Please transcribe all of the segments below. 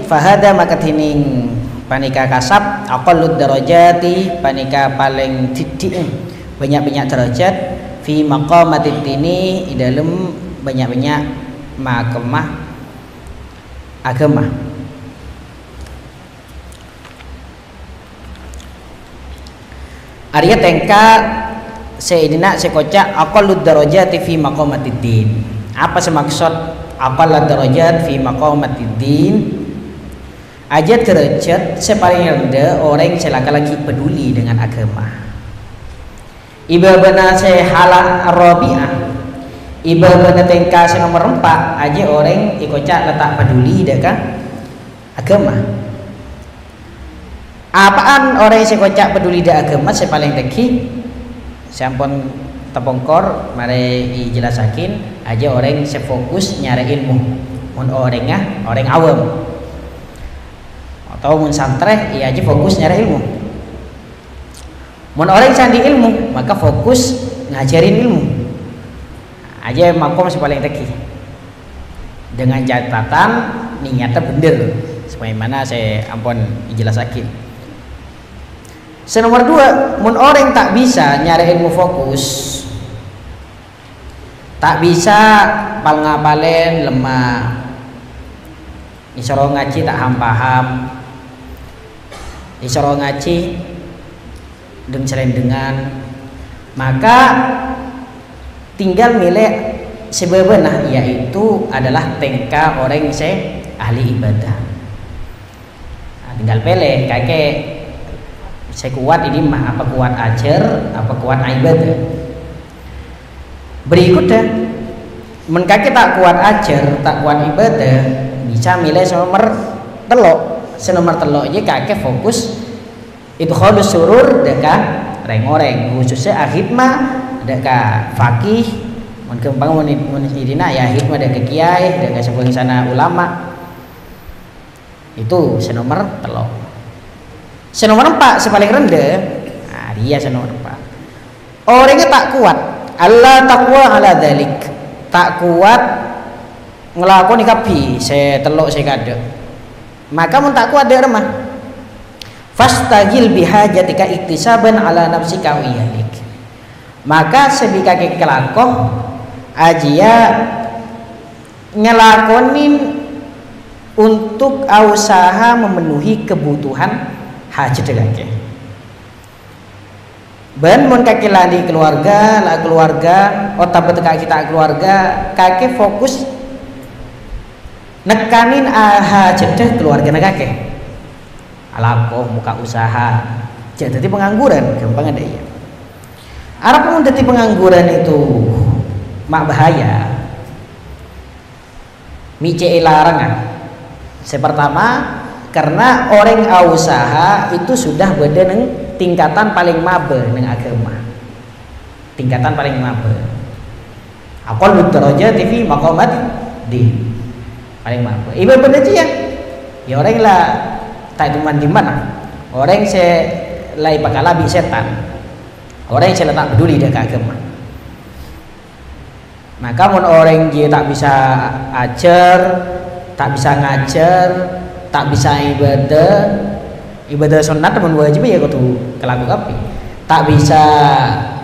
fahada maka tining panika kasab aqallud darajati panika paling titik banyak-banyak derajat fi maqamatid dini di dalam banyak-banyak mahkamah agama. Arya tengka seidina sekocak aqallud darajati fi maqamatid din. Apa semaksud aqallud darajat fi maqamatid din? Aja derajat sepaling rendah orang yang lagi peduli dengan agama. Iba benar sehala rabi'ah. Iba benar tengka nomor 4 aja orang ikocak letak peduli dengan agama. Apaan orang yang sekocak peduli dengan agama sepaling tinggi? Sampun tepongkor mari dijelasakin aja orang sefokus nyari ilmu. Mun orangnya orang awam. Atau mun santre ya aja fokus nyari ilmu. Mun orang sandi ilmu maka fokus ngajarin ilmu aja makom paling tinggi dengan catatan niatnya bener sebagaimana saya ampun dijelasakin. Senomor 2 mun orang tak bisa nyari ilmu fokus tak bisa pal ngapalen lemah isoro ngaji tak paham isoro ngaji dengan maka tinggal milik sebenarnya yaitu adalah tengka orang yang ahli ibadah. Nah, tinggal pilih kakek saya kuat ini mah apa kuat ajar apa kuat ibadah. Berikutnya men kakek tak kuat ajar tak kuat ibadah bisa milih nomor telok aja kakek fokus itu khalus surur deka reng-oreng khususnya ahidmah deka fakih mun kembang mun idina ya ahidmah deka kiai deka sebagian sana ulama itu senomor telok. Senomor 4 sepaling rendah nah dia senomor 4 orangnya tak kuat Allah taqwa ala dzalik tak kuat ngelakoni kapi saya telok saya kada maka mun tak kuat dia remah fastagil bihajatika iktisaban ala nafsika wiyalik maka sebika kelakoh ajia ngelakonin untuk usaha memenuhi kebutuhan hajat kake ban mun kake lali keluarga otak beteka kita keluarga kake fokus nekanin hajat keluarga kake alakoh muka usaha jadi pengangguran gampang ada ya Arab pun jadi pengangguran itu mak bahaya mice larangan sepertama karena orang usaha itu sudah beda neng tingkatan paling mabe neng agama tingkatan paling mabe akal berderajat TV maqamat di paling mabe ibu bener ya orang lah tak cuman di mana orang saya lai pakalabi setan orang yang tak peduli dengan agama maka mun orang dia tak bisa ajar tak bisa ngajar tak bisa ibadah sunat teman wajib ya kudu kelaku kapi tak bisa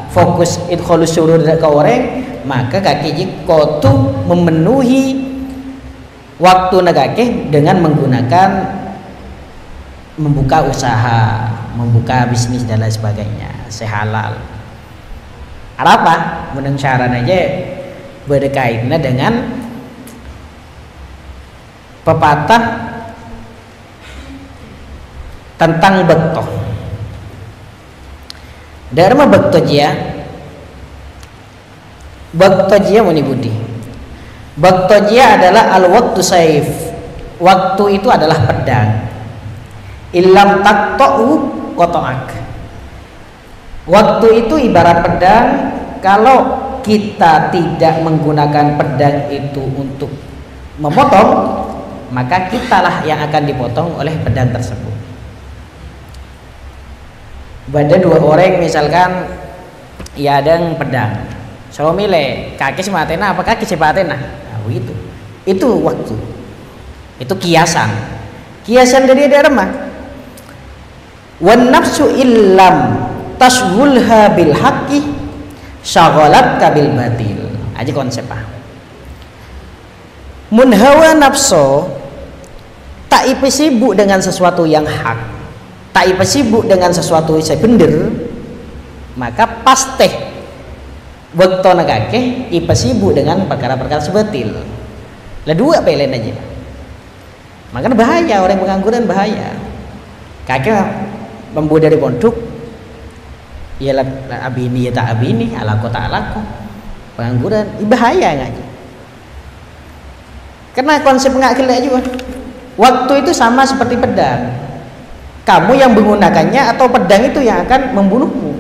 fokus idkhalus surur ke orang maka kaki kudu memenuhi waktu nagake dengan menggunakan membuka usaha, membuka bisnis dan lain sebagainya, sehalal. Apa? Meneng syarat aja berdekaitnya dengan pepatah tentang bekto. Dharma bekto jia, bekto jia muni budi. Bekto jia adalah al waktu saif. Waktu itu adalah pedang. Ilam taqta'u qata'ak. Waktu itu ibarat pedang. Kalau kita tidak menggunakan pedang itu untuk memotong, maka kitalah yang akan dipotong oleh pedang tersebut. Pada dua orang misalkan ya ada yang pedang so milih kaki sematena apa kaki sepatena nah, itu waktu itu kiasan kiasan dari ada remah. Wan nafsu illam tashghulha bil haqqi syaghalat kabil batil. Aja konsep ah. Mun hawa nafsu tak ipe sibuk dengan sesuatu yang hak, tak ipe sibuk dengan sesuatu yang bener, maka pasti waktu nagake ipe sibuk dengan perkara-perkara sebetil. Lah dua pelen aja. Makanya bahaya orang pengangguran bahaya. Kakek membuat dari pondok, ya lah abini ya tak abini, alako tak alako. Pengangguran, bahaya nggak? Karena konsep nggak kelak juga. Waktu itu sama seperti pedang. Kamu yang menggunakannya atau pedang itu yang akan membunuhmu.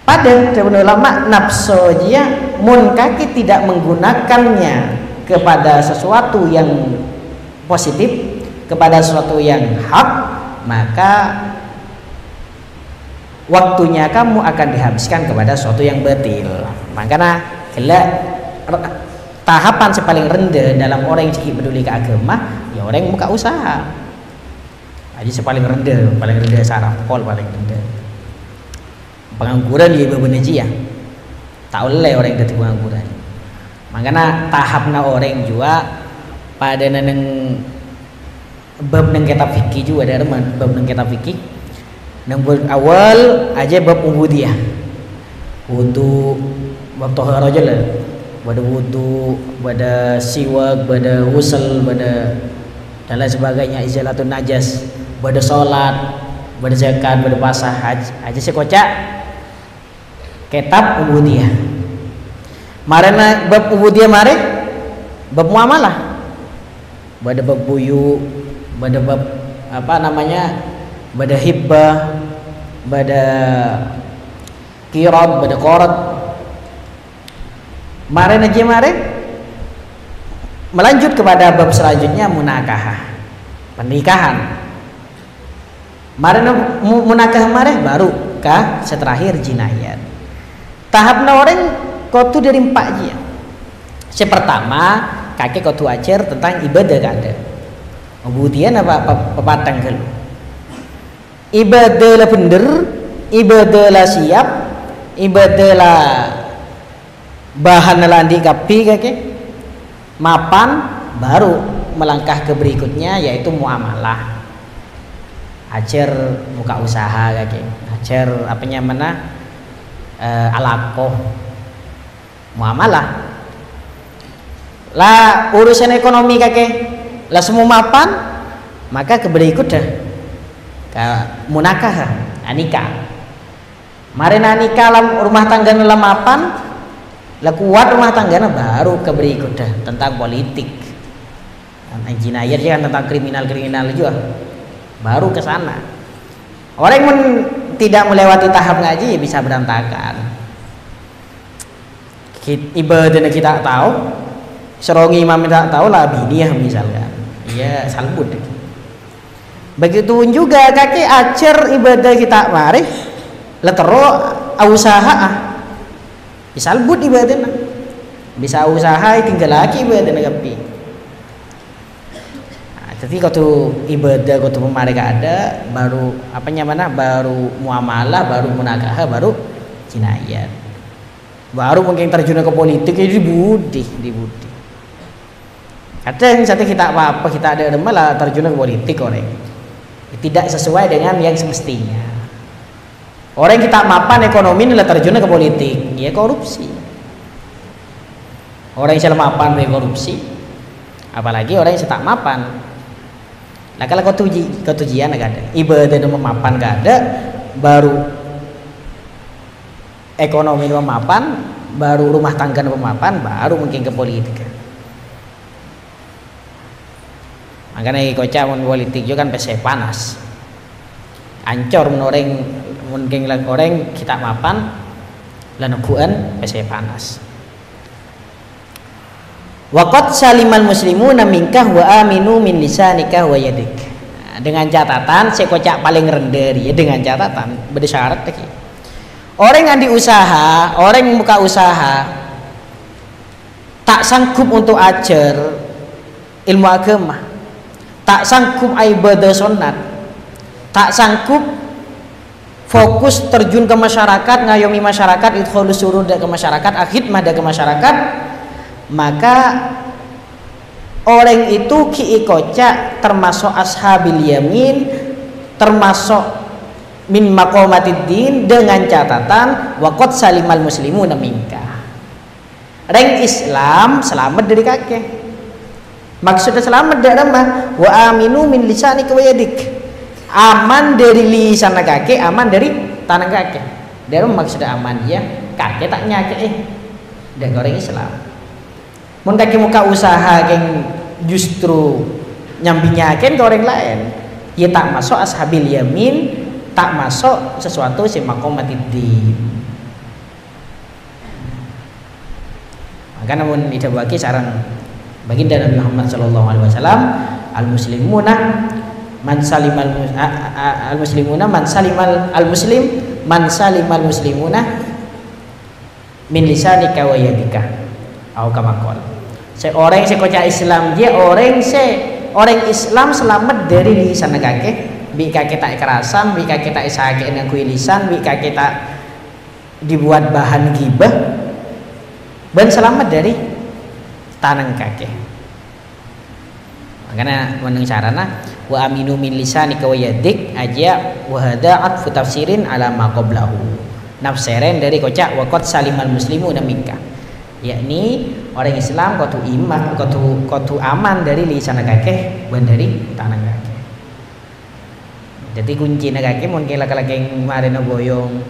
Pada ulama nafsu dia mun kaki tidak menggunakannya kepada sesuatu yang positif, kepada sesuatu yang hak, maka waktunya kamu akan dihabiskan kepada sesuatu yang batil. Makanya gelak tahapan paling rendah dalam orang yang sedikit peduli ke agama, ya orang yang buka usaha. Jadi paling rendah saraf pol paling rendah. Pengangguran dia bebeneji ya, tak oleh orang yang detik pengangguran. Makanya tahapnya orang juga pada neneng bab neng kitab fikih juga ada teman bab neng kitab fikih. Neng awal aja bab ubudiyah, wudu, bab tohar aja lah. Pada wudu, pada siwak, pada husl, pada dan lain sebagainya, izalatun najas, pada sholat, pada zakat, pada puasa, haji. Aja sih kocak kitab ubudiyah. Marena bab ubudiyah mare bab muamalah. Pada bab buyu, pada bab apa namanya? Pada hibbah, pada qirad, pada qarat. Mare melanjut kepada bab selanjutnya munakahah, pernikahan. Mare munakahah baru kah seterakhir jinayat. Tahapnya orang kotu dari 4 aja. Pertama kakek kotu ajar tentang ibadah kada. Kemudian apa pepatang kalau ibadah lah bener, ibadah lah siap, ibadah lah bahan landi kapi kakek mapan, baru melangkah ke berikutnya yaitu muamalah. Ajar buka usaha kakek, ajar apanya mana alaqoh, muamalah lah urusan ekonomi kakek lah semua mapan, maka ke berikut dah ke munakah nikah. Mari nikah lam rumah tangga dalam mapan lah kuat rumah tangganya, baru ke berikut dah tentang politik, tentang jinayat ya, tentang kriminal juga, baru ke sana. Orang yang tidak melewati tahap ngaji ya bisa berantakan. Ibadah kita tahu, serongi imam tidak tahu lah biniyah misalkan, iya salbut. Begitu juga kaki ajar ibadah kita mari lah terus usaha bisa albut ibadah, bisa usaha tinggal lagi ibadah kapi. Jadi kalau ibadah kalau mereka ada baru apanya mana baru muamalah, baru munakah, baru jinayat, baru mungkin terjun ke politik jadi budi. Kadang saat kita apa kita ada malah terjun ke politik orang tidak sesuai dengan yang semestinya. Orang kita mapan ekonomi adalah terjun ke politik, ya korupsi. Orang yang salah mapan ya korupsi, apalagi orang yang tak mapan. Nah kalau ketujian gak ada, ibadah itu mapan gak ada, baru ekonomi itu mapan, baru rumah tangga itu mapan, baru mungkin ke politik. Makanya kocak politik juga kan pese panas, ancor menoreng. Mungkin orang kita mapan lanukuan pese panas. Waqad salimal muslimuna minkah wa aminu min lisanikah wa yadik. Dengan catatan sekocak paling rendah dia, dengan catatan bersyarat lagi. Orang yang diusaha, orang yang buka usaha tak sanggup untuk ajar ilmu agama, tak sanggup ibadah sunat, tak sanggup fokus terjun ke masyarakat, ngayomi masyarakat, idkhalus surur ke masyarakat, khidmah ke masyarakat, maka orang itu ki ikoca termasuk ashabil yamin, termasuk min maqamatiddin, dengan catatan waqad salimal muslimuna minka. Orang Islam selamat dari kakek. Maksudnya selamat dari apa? Wa aminu min lisanika wa yadik. Aman dari lisan kakek, aman dari tangan kakek. Dari maksudnya aman ya, kakek tak nyakek dari orang Islam. Mun kakek muka usaha yang justru nyambinya ke orang lain, ya tak masuk ashabil yamin, tak masuk sesuatu si maqamatiddin. Maka namun tidak bagi saran baginda Nabi Muhammad sallallahu alaihi wasallam, al muslimuna man salimal al muslimuna man salimal al muslim man salimal muslimuna min lisanika wa yadika au kama qala. Seorang sekocak Islam dia orang Islam selamat dari lisan kakek, bi kakek tak kerasan, bi kakek tak sakit dengan lisan, bi kakek tak dibuat bahan gibah, dan selamat dari tangan kakek. Makanya menurut carana wa aminu min lisanika wa yadik aja wa hada atfu tafsirin ala ma qablahu. Nafsiren dari kocak wa qad salimal muslimuna minka. Yakni orang Islam kotu iman, kotu aman dari lisan kakek dan dari tangan kakek. Jadi kunci kakek mungkin laki-laki yang kemarin boyong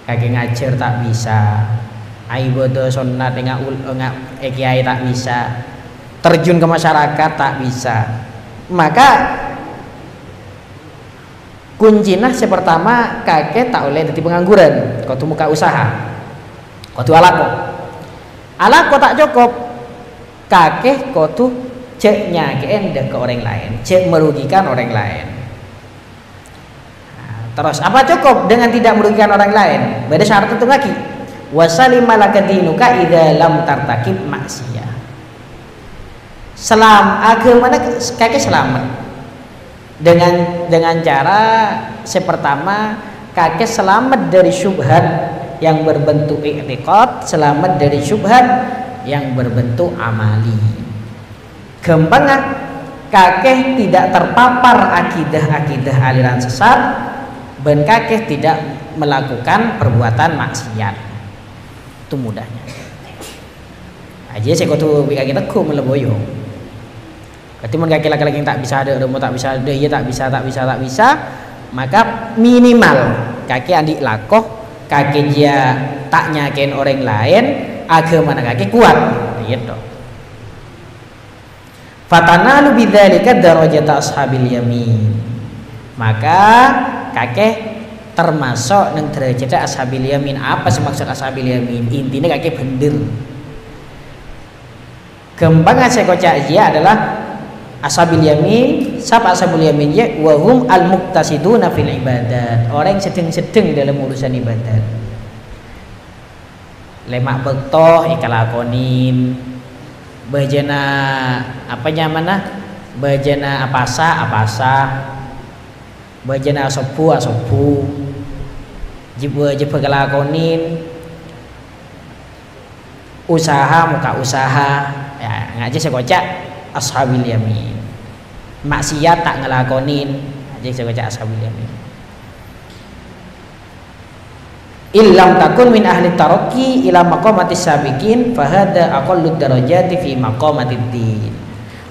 kakek ngajar tak bisa, ibadah sunat enggak kiai tak bisa, terjun ke masyarakat tak bisa. Maka kuncinya pertama kakek tak oleh jadi pengangguran, kotu muka usaha, kotu alako tak cukup, kakek kotu cek nyakein ke orang lain, cek merugikan orang lain. Nah, terus apa cukup dengan tidak merugikan orang lain? Beda syarat itu lagi. Wasalimalakadinuka idza lam tartakib maksiyah. Agama kakek selamat dengan cara pertama kakek selamat dari syubhat yang berbentuk i'tiqad, selamat dari syubhat yang berbentuk amali. Kembangnya kakek tidak terpapar akidah-akidah aliran sesat, dan kakek tidak melakukan perbuatan maksiat. Itu mudahnya. Aja saya kutu kakek teguh meleboyo. Ketika kakek laki-laki yang tak bisa ada, tak bisa ada, ya tak bisa, maka minimal kakek andik lakoh, kakek dia tak nyakin orang lain, agama kakek kuat, gitu. Fatanalu bidzalika darajata ashabil yamin. Maka kakek termasuk nang derajat ashabil yamin. Apa sih maksud ashabil yamin? Intinya kakek bener. Kembang saya kocak dia adalah ashabil yamin. Siapa ashabul yamin ya? Wahum al muqtasiduna fil ibadat. Orang sedang-sedang dalam urusan ibadat. Lemak bektoh ikalakonin. Bajana apanya mana? Bajana apasa. Bajana asopu. Jiba kalakonin. Usaha muka usaha. Ya, ngaji saya kocak ashabil yamin. Maksiat tak ngelakonin, aja saya baca ashabil yamin. Illam takun min ahli taraqi ila maqamatis sabiqin fahada aqallud darajati fi maqamatiddin.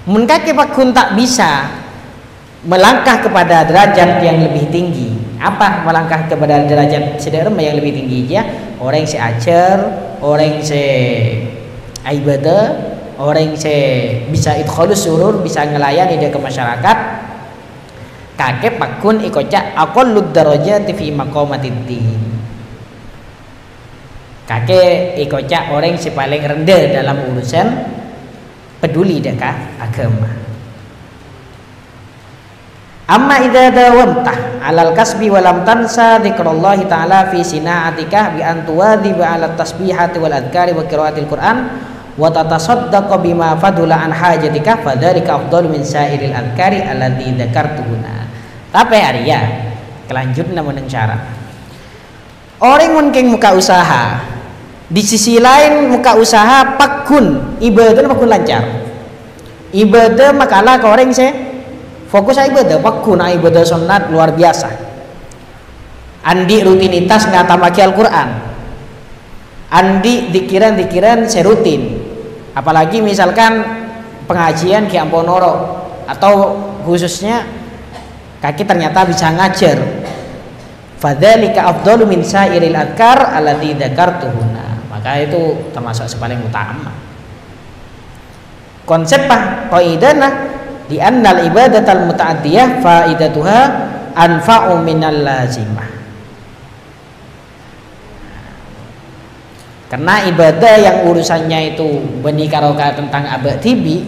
Mun kakek pakun tak bisa melangkah kepada derajat yang lebih tinggi. Apa melangkah kepada derajat sederhana yang lebih tinggi ya? Orang yang ajar, orang yang ibadah, orang yang bisa idkhalus surur, bisa ngelayani dia ke masyarakat. Kakek pakun ikoca aqallud darajati fi maqamatiddin. Kakek ikoca orang yang paling rendah dalam urusan peduli dekat agama. Amma idza dawamta 'alal kasbi wa lam tansa dzikrallahi ta'ala fi sina'atika bi an tuwadhiba 'alat tasbihati wal adhkari wa qiraatil Qur'an wa tatasaddaqu bima fadula an hajatika fadzalika afdalu min sairil adkari allati dzakartuhuna. Tapi Arya kelanjutna meneng cara orang mungkin muka usaha, di sisi lain muka usaha pakun ibadah pakun lancar, ibadah makalah ke orang se fokus ibadah pakun ibadah sunat luar biasa, andi rutinitas ngatamaki Al-Quran, andi dikiran serutin, apalagi misalkan pengajian Ki Amponoro atau khususnya kaki ternyata bisa ngajar, fadzalika afdalu min sairil adkar allati dzakartuhuna, maka itu termasuk paling utama. Konsep qaidana di annal ibadatal muta'addiyah faidatuha anfa'u minal lazimah. Karena ibadah yang urusannya itu beni karoka tentang abad tibi,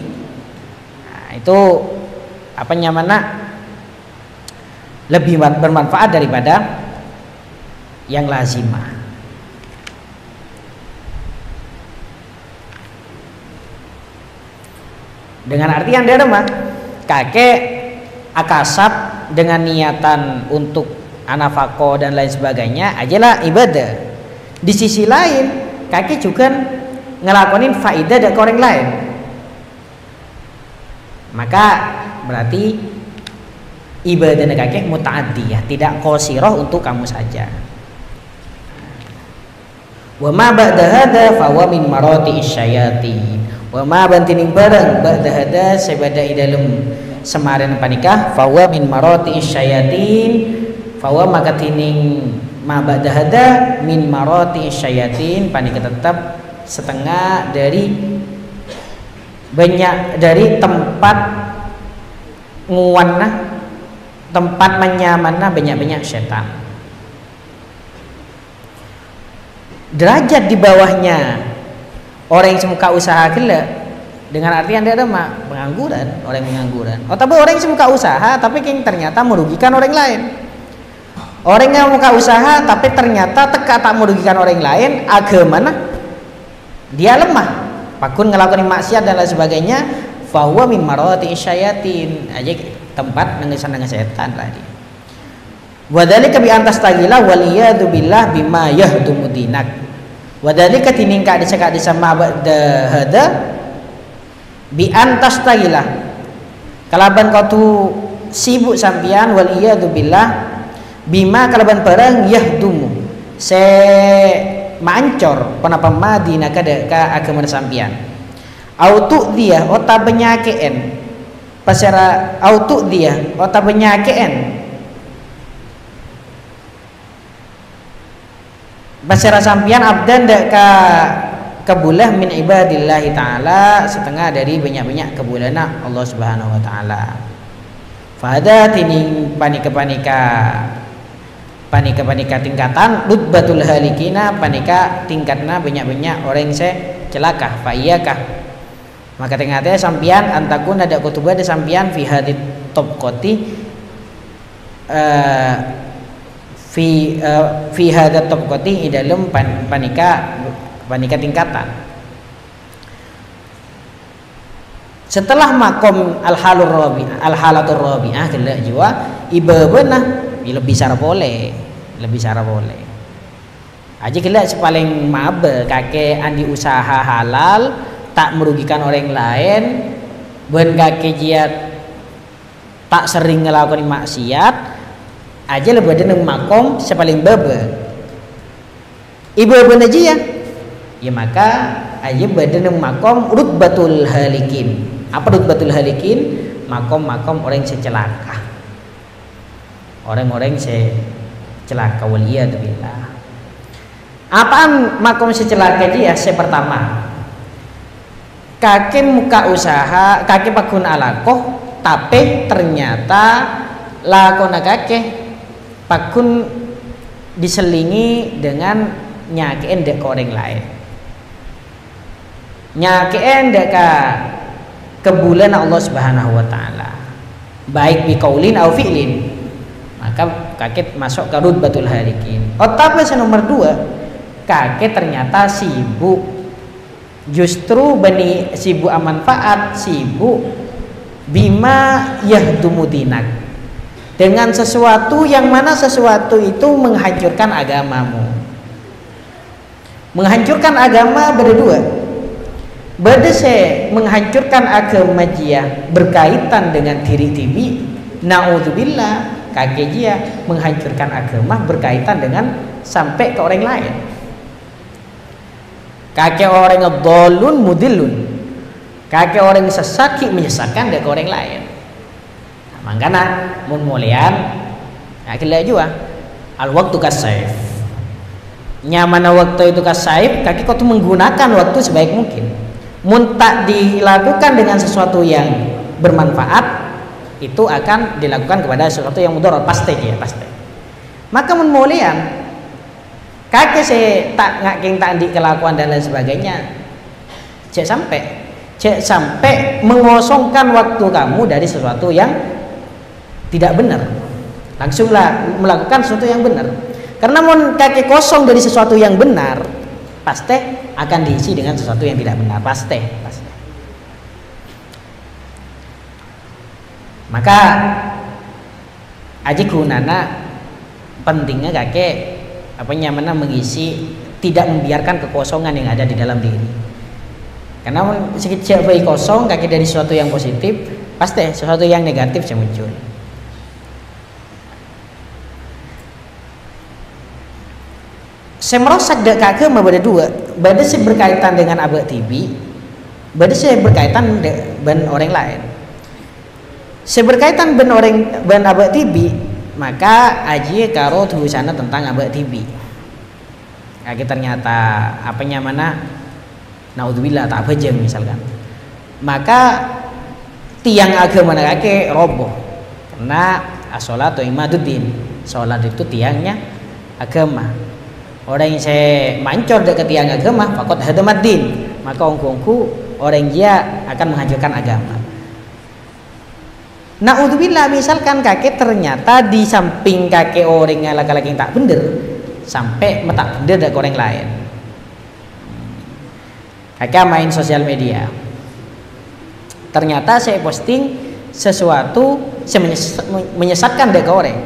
nah, itu apa namanya lebih bermanfaat daripada yang lazimah. Dengan artian dia mah kakek akasab dengan niatan untuk anafako dan lain sebagainya ajalah ibadah. Di sisi lain kakek juga ngelakonin faidah dari orang lain, maka berarti ibadah kakek muta'addiyah, tidak qasirah untuk kamu saja. Wa ma ba'da hadza fa huwa min marati'is syayatin. Wa ma bantining bareng ba'da hadza sabada idalum semarin panikah fa huwa min marati'is syayatin, fa huwa maka tining ma ba'da hadza min marati'is syayatin panika tetap setengah dari banyak dari tempat nguwanna, tempat menyamanna banyak-banyak setan. Derajat di bawahnya orang yang semuka usaha gila, dengan artian dia ada pengangguran, orang pengangguran. Oh tapi orang yang semuka usaha tapi yang ternyata merugikan orang lain. Orang yang muka usaha tapi ternyata teka tak merugikan orang lain, agamana dia lemah, pakun ngelakuin maksiat dan lain sebagainya, fahuwa min marati'is syayatin, aja tempat nengesan setan tadi. Wadhalika bi antastagila waliyadu billah bima yahdumu dinak. Wadhalika tiningka disaka disama ba'da hada bi antastagila. Kalaban kau tu sibuk sampian waliyadu billah bima kalaban perang yahdumu se mancor penapa madina kada ka agama sampian. Autu dia ota penyakeen pasera autu dia ota penyakeen pasera sampian abdan dek ka kebulah min ibadillahi ta'ala, setengah dari banyak-banyak kebulana Allah subhanahu wa ta'ala. Fahada tining panika tingkatan rutbatul halikina, panika tingkatna banyak-banyak orang se celaka fa iyakah, maka tengah-tengah sampian antakun ada kutubah ada sampian fi hadit topkoti fi hadat topkoti idalum panika tingkatan. Setelah makom al-halatur rabi'ah gila jiwa ibabana lebih cara boleh aja gila sepaling mabe kakek andi usaha halal tak merugikan orang lain, ben kakek jiat tak sering ngelakuin maksiat aja lebih ada neng makom sepaling bebe ibu-ibu aja ya maka aja badan neng makom rutbatul halikin. Apa rutbatul halikin? Makom-makom orang secelaka, orang-orang secelaka waliyadzubillah. Apaan makom secelaka dia? Pertama kakek muka usaha, kakek pakun alakoh, tapi ternyata lakona kakek pakun diselingi dengan nyakein dek orang lain, nyakein dek kebulan Allah subhanahu wa ta'ala, baik bi qaulin au fi'lin, maka kakek masuk ke rutbatul halikin. Tapi nomor 2 kakek ternyata sibuk Justru bani sibuk manfaat, sibuk bima yahdumu dinak, dengan sesuatu yang mana sesuatu itu menghancurkan agamamu. Menghancurkan agama berdua. Berdese menghancurkan agama dia berkaitan dengan diri tibi, naudzubillah kakek dia menghancurkan agama berkaitan dengan sampai ke orang lain. Kakek orang ngedolun mudilun, kakek orang sesat menyesatkan dari orang lain. Nah, makanya mun mulian akhirnya juga al waktu kasaif, nyamana waktu itu kasaif kaki kau tuh menggunakan waktu sebaik mungkin. Mun tak dilakukan dengan sesuatu yang bermanfaat, itu akan dilakukan kepada sesuatu yang mudarat, pasti ya pasti. Maka mun mulian kakek saya tak ngaking tak di kelakuan dan lain sebagainya, cek sampai mengosongkan waktu kamu dari sesuatu yang tidak benar. Langsunglah melakukan sesuatu yang benar. Karena mun kakek kosong dari sesuatu yang benar, pasti akan diisi dengan sesuatu yang tidak benar, pasti. Maka aji gunana pentingnya kakek apa nyamana mengisi, tidak membiarkan kekosongan yang ada di dalam diri. Karena sedikit bayi kosong kakek dari sesuatu yang positif, pasti sesuatu yang negatif yang muncul. Saya merasa kakek berbeda dua, beda sih berkaitan dengan abad tibi, beda sih berkaitan dengan orang lain. Saya berkaitan dengan abad tibi, maka aji karo tulisannya tentang abad tibi. Kakek ternyata apanya mana, naudzubillah tak bejeng misalkan, maka tiang agama kakek roboh karena as-sholatu imaduddin, sholat itu tiangnya agama. Orang yang saya mancor dekat tiang agama fakot hadamaddin, maka ongku orang dia akan menghancurkan agama. Naudzubillah misalkan kakek ternyata di samping kakek orang yang laki-laki tak bener sampai metak bener dari orang lain. Kakek main sosial media, ternyata saya posting sesuatu menyesatkan dari orang,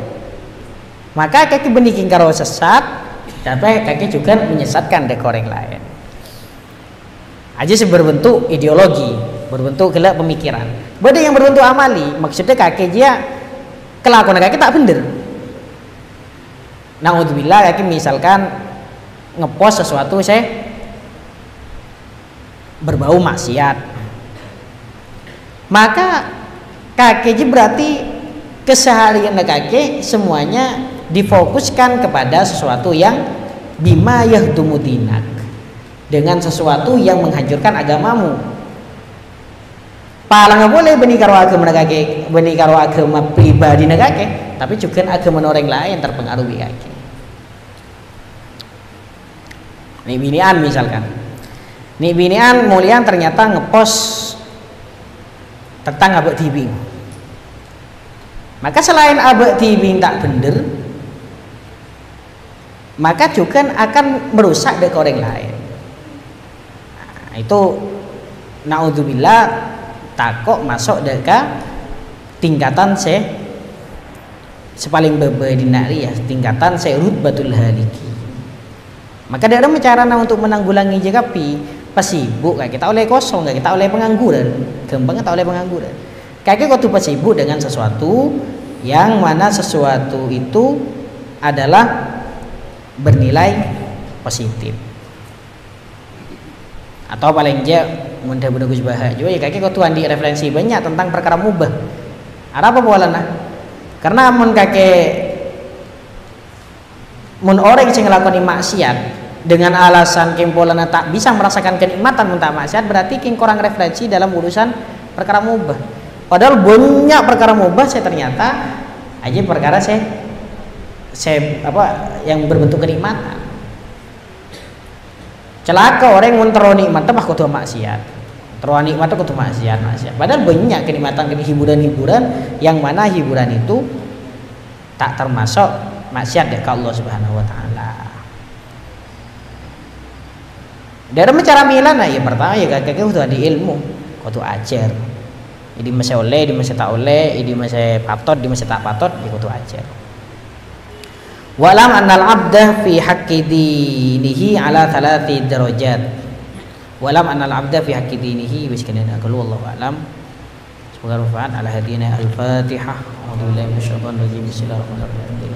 maka kakek beniking karo sesat, tapi kakek juga menyesatkan dari orang lain. Aja sih berbentuk ideologi, berbentuk gelak pemikiran. Beda yang berbentuk amali, maksudnya kakek dia kelakuan kakek tak bener. Naudzubillah kakek misalkan ngepost sesuatu saya berbau maksiat, maka kakek berarti keseharian kakek semuanya difokuskan kepada sesuatu yang bima yahdumu dinak, dengan sesuatu yang menghancurkan agamamu. Paling nggak boleh benih karo agama kakek, benih karo agama pribadi kakek, tapi juga agama orang lain terpengaruhi kakek. Nih binian misalkan, nih binian mulian ternyata ngepost tentang abad tibing, maka selain abad tibing tak bener, maka juga akan merusak dari orang lain. Nah, itu naudzubillah takok masuk deka tingkatan sepaling bebedinari ya, tingkatan rutbatul haliki. Maka ada cara untuk menanggulangi jekapi pas sibuk kayak kita oleh kosong, kayak kita oleh pengangguran, gampang kita oleh pengangguran. Kayak kau tuh pas sibuk dengan sesuatu yang mana sesuatu itu adalah bernilai positif, atau paling jauh mudah bagus bahaya juga ya kakek kau tuan di referensi banyak tentang perkara mubah. Ada apa bolana? Karena mun orang yang ngelakoni maksiat dengan alasan kimpolana tak bisa merasakan kenikmatan mun tak maksiat, berarti king kurang referensi dalam urusan perkara mubah. Padahal banyak perkara mubah saya ternyata aja perkara saya yang berbentuk kenikmatan. Celaka orang yang terlalu nikmat tapi kudu maksiat, terlalu nikmat kudu maksiat. Padahal banyak kenikmatan hiburan-hiburan yang mana hiburan itu tak termasuk maksiat dari Allah Subhanahu Wa Taala. Dari cara milan ya pertama ya kakek kudu ada ilmu, kudu ajar. Jadi masih oleh, di masih tak oleh, di masih patot, di masih tak patot, ya kudu ajar. Walam annal abda fi haqqi dinihi ala thalathi darajat. Walam annal abda fi haqqi dinihi wis kana kalau wallahu alam. Semoga bermanfaat. Ala hadina al-Fatihah. A'udzu billahi minasyaitonir rajim. Bismillahirrahmanirrahim.